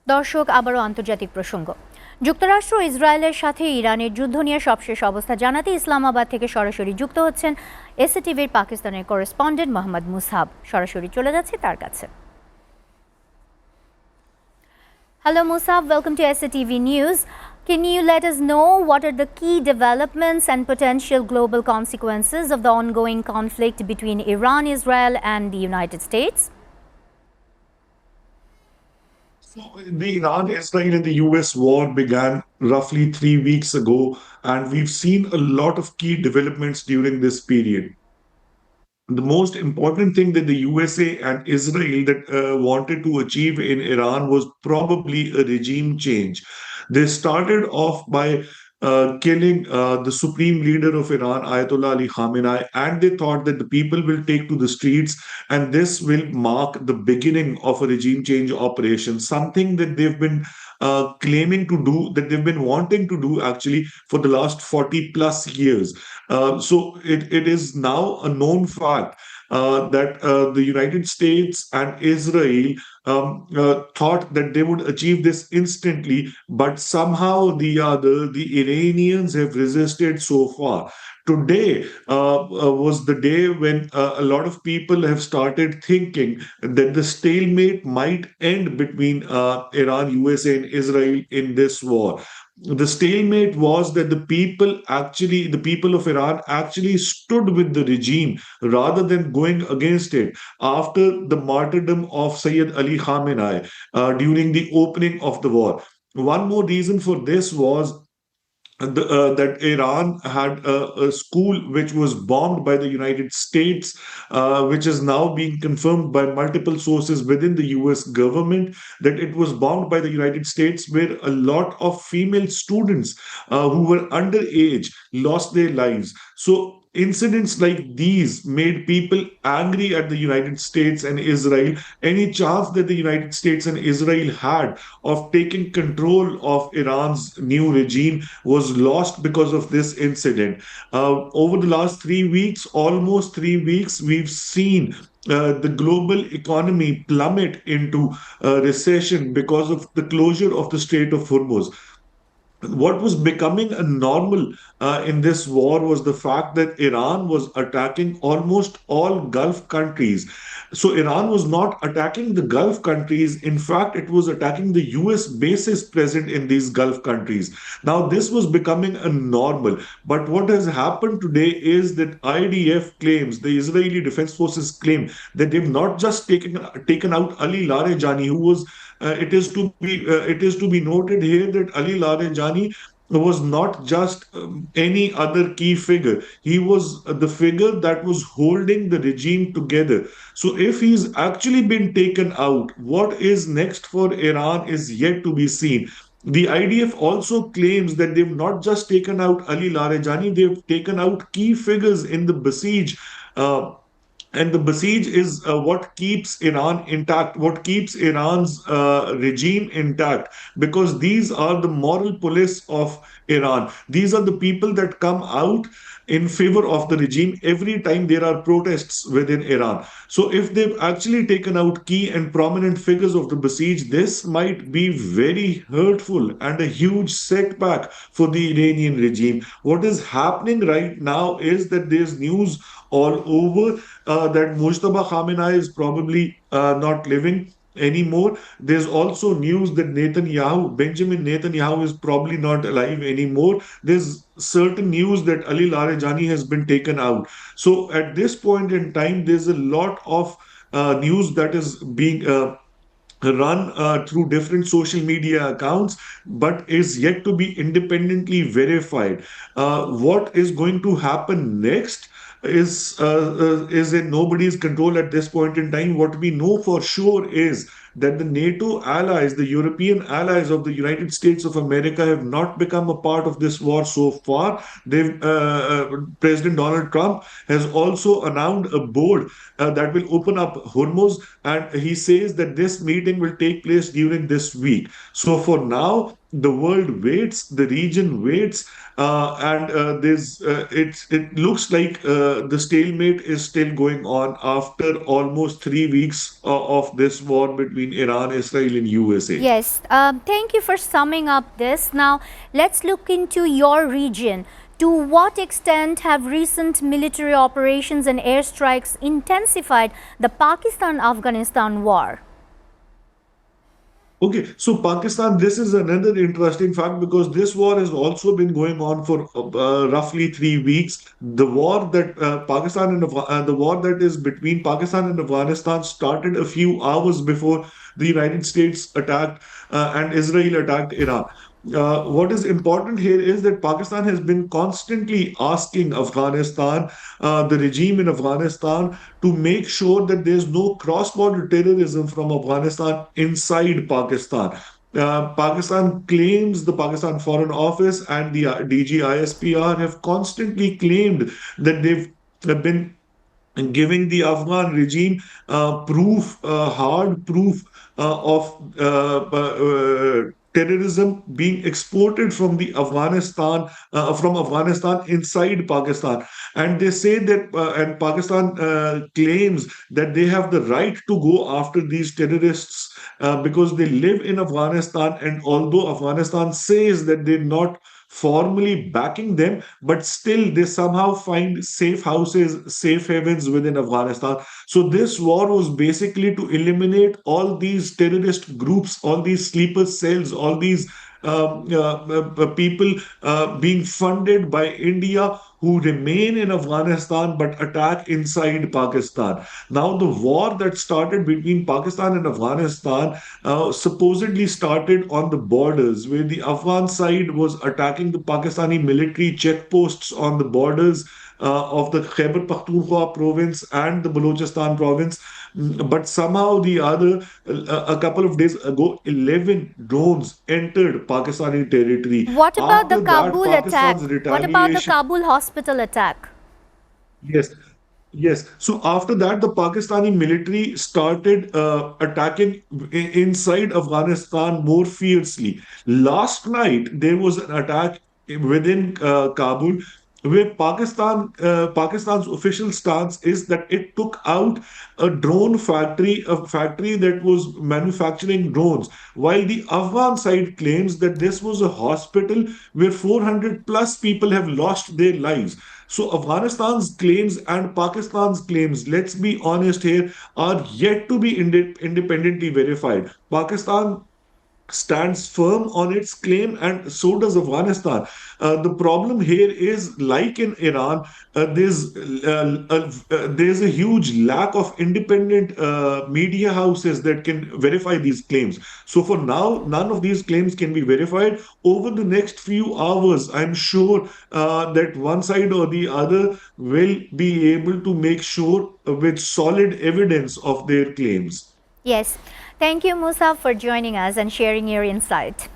দর্শক, আবারও আন্তর্জাতিক প্রসঙ্গ। যুক্তরাষ্ট্র ইসরায়েলের সাথে ইরানের যুদ্ধ নিয়ে সবশেষ অবস্থা জানাতে ইসলামাবাদ থেকে সরাসরি যুক্ত হচ্ছেন এসএটিভির পাকিস্তানের করেসপন্ডেন্ট মোহাম্মদ মুসাব। সরাসরি চলে যাচ্ছে তার কাছে। Hello Musab, welcome to SATV News. Can you let us know what are the key developments and potential global consequences of the ongoing conflict between Iran, Israel and the United States? The Iran, Israel, and the US war began roughly 3 weeks ago, and we've seen a lot of key developments during this period. The most important thing that the USA and Israel that wanted to achieve in Iran was probably a regime change. They started off by killing the supreme leader of Iran, Ayatollah Ali Khamenei, and they thought that the people will take to the streets and this will mark the beginning of a regime change operation, something that they've been claiming to do, that they've been wanting to do actually for the last 40 plus years. So it is now a known fact that the United States and Israel thought that they would achieve this instantly, but somehow or the other, the Iranians have resisted so far. Today was the day when a lot of people have started thinking that the stalemate might end between Iran, USA, and Israel in this war. The stalemate was that the people of Iran actually stood with the regime rather than going against it after the martyrdom of Sayyid Ali Khamenei during the opening of the war. One more reason for this was that Iran had a school which was bombed by the United States, which is now being confirmed by multiple sources within the US government that it was bombed by the United States, where a lot of female students who were underage lost their lives. So incidents like these made people angry at the United States and Israel. Any chance that the United States and Israel had of taking control of Iran's new regime was lost because of this incident. Over the last 3 weeks, almost 3 weeks, we've seen the global economy plummet into recession because of the closure of the Strait of Hormuz. What was becoming a normal in this war was the fact that Iran was attacking almost all Gulf countries. So Iran was not attacking the Gulf countries. In fact, it was attacking the US bases present in these Gulf countries. Now, this was becoming a normal. But what has happened today is that IDF claims, the Israeli Defense Forces claim that they've not just taken out Ali Larijani, who was it is to be noted here that Ali Larijani was not just any other key figure. He was the figure that was holding the regime together. So if he's actually been taken out, what is next for Iran is yet to be seen. The IDF also claims that they've not just taken out Ali Larijani, they've taken out key figures in the besiege. And the besiege is what keeps Iran intact, what keeps Iran's regime intact, because these are the moral police of Iran. These are the people that come out in favor of the regime every time there are protests within Iran. So, if they've actually taken out key and prominent figures of the besieged, this might be very hurtful and a huge setback for the Iranian regime. What is happening right now is that there's news all over that Mujtaba Khamenei is probably not living anymore. There's also news that Benjamin Netanyahu, is probably not alive anymore. There's certain news that Ali Larijani has been taken out. So at this point in time, there's a lot of news that is being run through different social media accounts, but is yet to be independently verified. What is going to happen next is in nobody's control at this point in time. What we know for sure is that the NATO allies, the European allies of the United States of America, have not become a part of this war so far. President Donald Trump has also announced a board that will open up Hormuz, and he says that this meeting will take place during this week. So for now, the world waits, the region waits, and it looks like the stalemate is still going on after almost 3 weeks of this war between Iran, Israel, and USA. Yes, thank you for summing up this. Now, let's look into your region. To what extent have recent military operations and airstrikes intensified the Pakistan-Afghanistan war? Okay, so Pakistan, this is another interesting fact because this war has also been going on for roughly 3 weeks. The war that the war that is between Pakistan and Afghanistan started a few hours before the United States attacked and Israel attacked Iran. What is important here is that Pakistan has been constantly asking Afghanistan, the regime in Afghanistan, to make sure that there's no cross-border terrorism from Afghanistan inside Pakistan. Pakistan claims, the Pakistan Foreign Office and the DGISPR have constantly claimed that they've been giving the Afghan regime hard proof of terrorism being exported from the from Afghanistan inside Pakistan, and they say that and Pakistan claims that they have the right to go after these terrorists because they live in Afghanistan, and although Afghanistan says that they're not formally backing them, but still they somehow find safe houses, safe havens within Afghanistan. So this war was basically to eliminate all these terrorist groups, all these sleeper cells, all these people being funded by India who remain in Afghanistan but attack inside Pakistan. Now, the war that started between Pakistan and Afghanistan supposedly started on the borders, where the Afghan side was attacking the Pakistani military checkposts on the borders of the Khyber Pakhtunkhwa province and the Balochistan province. But somehow the other, a couple of days ago, 11 drones entered Pakistani territory. What about the After that, Kabul attack? Pakistan's What about the retaliation. Kabul hospital attack? Yes, yes. So after that, the Pakistani military started attacking inside Afghanistan more fiercely. Last night, there was an attack within Kabul where Pakistan's official stance is that it took out a drone factory, a factory that was manufacturing drones, while the Afghan side claims that this was a hospital where 400 plus people have lost their lives. So Afghanistan's claims and Pakistan's claims, let's be honest here, are yet to be independently verified. Pakistan stands firm on its claim, and so does Afghanistan. The problem here is, like in Iran, there's a huge lack of independent media houses that can verify these claims. So for now, none of these claims can be verified. Over the next few hours, I'm sure that one side or the other will be able to make sure with solid evidence of their claims. Yes. Thank you, Musa, for joining us and sharing your insight.